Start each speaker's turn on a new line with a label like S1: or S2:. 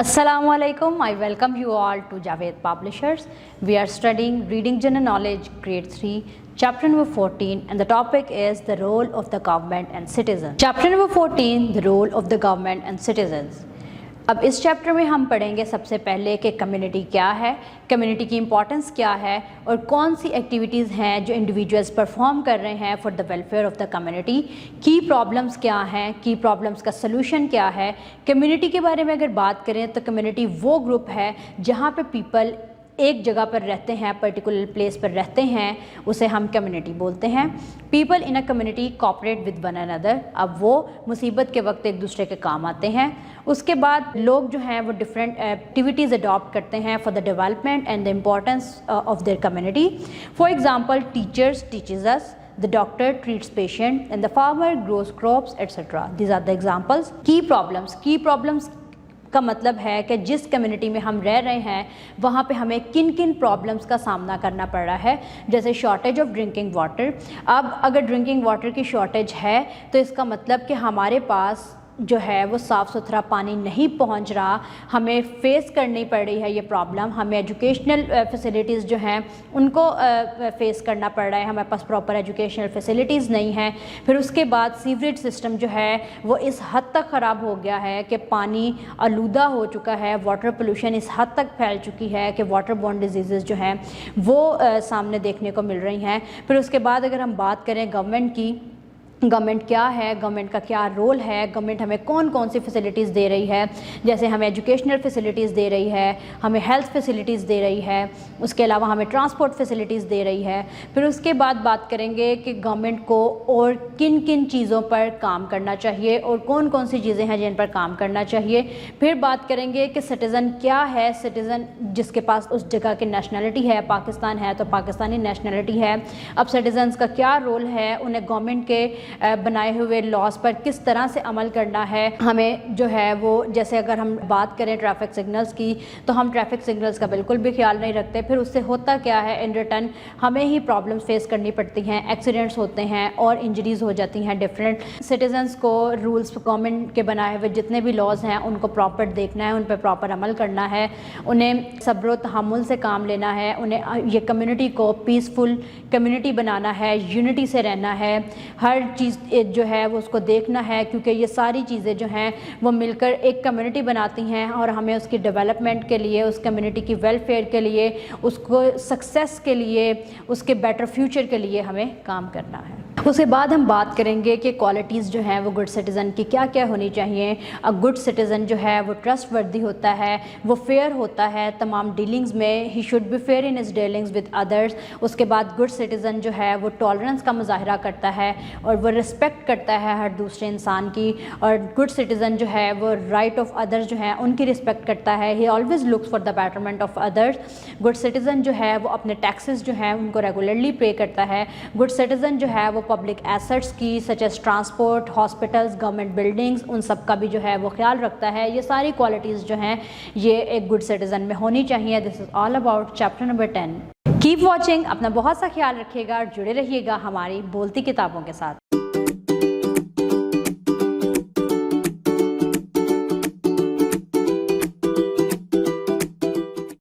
S1: Assalamu alaikum. I welcome you all to Javed Publishers. We are studying Reading General Knowledge Grade 3, Chapter number 14, and the topic is the role of the government and citizens. Chapter number 14, the role of the government and citizens. अब इस chapter में हम पढ़ेंगे सबसे पहले कि community क्या है, कम्युनिटी की इम्पॉर्टेंस क्या है और कौन सी एक्टिविटीज़ हैं जो इंडिविजुअल्स परफॉर्म कर रहे हैं for the welfare of the community, की प्रॉब्लम्स क्या हैं, की प्रॉब्लम्स का सलूशन क्या है। कम्युनिटी के बारे में अगर बात करें तो कम्युनिटी वो ग्रुप है जहाँ पे पीपल एक जगह पर रहते हैं, पर्टिकुलर प्लेस पर रहते हैं, उसे हम कम्युनिटी बोलते हैं। People in a community cooperate with one another, अब वो मुसीबत के वक्त एक दूसरे के काम आते हैं। उसके बाद लोग जो हैं वो डिफरेंट एक्टिविटीज़ अडॉप्ट करते हैं for the development and the importance of their community. For example, teachers teaches us, the doctor treats patient and the farmer grows crops etc. These are the examples. Key problems का मतलब है कि जिस community में हम रह रहे हैं वहाँ पे हमें किन किन प्रॉब्लम्स का सामना करना पड़ रहा है, जैसे शॉर्टेज ऑफ ड्रिंकिंग वाटर। अब अगर ड्रिंकिंग वाटर की शॉर्टेज है तो इसका मतलब कि हमारे पास जो है वो साफ़ सुथरा पानी नहीं पहुंच रहा, हमें फेस करनी पड़ रही है ये प्रॉब्लम। हमें एजुकेशनल फैसिलिटीज़ जो हैं उनको फेस करना पड़ रहा है, हमारे पास प्रॉपर एजुकेशनल फैसिलिटीज़ नहीं हैं। फिर उसके बाद सीवरेज सिस्टम जो है वो इस हद तक ख़राब हो गया है कि पानी आलूदा हो चुका है, वाटर पोल्यूशन इस हद तक फैल चुकी है कि वाटर बॉर्न डिजीज़ जो हैं वो सामने देखने को मिल रही हैं। फिर उसके बाद अगर हम बात करें गवर्नमेंट की, गवर्नमेंट क्या है, गवर्नमेंट का क्या रोल है, गवर्नमेंट हमें कौन कौन सी फैसिलिटीज़ दे रही है, जैसे हमें एजुकेशनल फैसिलिटीज़ दे रही है, हमें हेल्थ फैसिलिटीज़ दे रही है, उसके अलावा हमें ट्रांसपोर्ट फैसिलिटीज़ दे रही है। फिर उसके बाद बात करेंगे कि गवर्नमेंट को और किन किन चीज़ों पर काम करना चाहिए और कौन कौन सी चीज़ें हैं जिन पर काम करना चाहिए। फिर बात करेंगे कि सिटीज़न क्या है, सिटीज़न जिसके पास उस जगह की नेशनलिटी है, पाकिस्तान है तो पाकिस्तानी नेशनलिटी है। अब सिटीज़न्स का क्या रोल है, उन्हें गवर्नमेंट के बनाए हुए लॉज पर किस तरह से अमल करना है। हमें जो है वो, जैसे अगर हम बात करें ट्रैफिक सिग्नल्स की तो हम ट्रैफिक सिग्नल्स का बिल्कुल भी ख्याल नहीं रखते। फिर उससे होता क्या है, इन रिटर्न हमें ही प्रॉब्लम्स फेस करनी पड़ती हैं, एक्सीडेंट्स होते हैं और इंजरीज़ हो जाती हैं डिफरेंट। सिटीजन्स को रूल्स, गवर्नमेंट के बनाए हुए जितने भी लॉज हैं उनको प्रॉपर देखना है, उन पर प्रॉपर अमल करना है, उन्हें सब्र तहम्मुल से काम लेना है, उन्हें ये कम्युनिटी को पीसफुल कम्युनिटी बनाना है, यूनिटी से रहना है, हर चीज़ जो है वो उसको देखना है, क्योंकि ये सारी चीज़ें जो हैं वो मिलकर एक कम्युनिटी बनाती हैं और हमें उसकी डेवलपमेंट के लिए, उस कम्युनिटी की वेलफेयर के लिए, उसको सक्सेस के लिए, उसके बेटर फ्यूचर के लिए हमें काम करना है। उसके बाद हम बात करेंगे कि क्वालिटीज़ जो हैं वो गुड सिटीज़न की क्या क्या होनी चाहिए। अ गुड सिटीज़न जो है वो ट्रस्टवर्दी होता है, वो फेयर होता है तमाम डीलिंग्स में, he should be fair in his dealings with others. उसके बाद गुड सिटीज़न जो है वो टॉलरेंस का मुजाहरा करता है और वो रिस्पेक्ट करता है हर दूसरे इंसान की। और गुड सिटीज़न जो है वो राइट ऑफ अदर्स जो हैं उनकी रिस्पेक्ट करता है, he always looks for the betterment of others. Good citizen जो है वो अपने टैक्सेस जो हैं उनको रेगुलरली पे करता है। गुड सिटीज़न जो है वो पब्लिक एसेट्स की such as transport, hospitals, government buildings, उन सब का भी जो है वो ख्याल रखता है। ये सारी क्वालिटीज़ जो हैं ये एक गुड सिटीज़न में होनी चाहिए। This is all about chapter number 10। Keep watching, अपना बहुत सा ख्याल रखिएगा और जुड़े रहिएगा हमारी बोलती किताबों के साथ।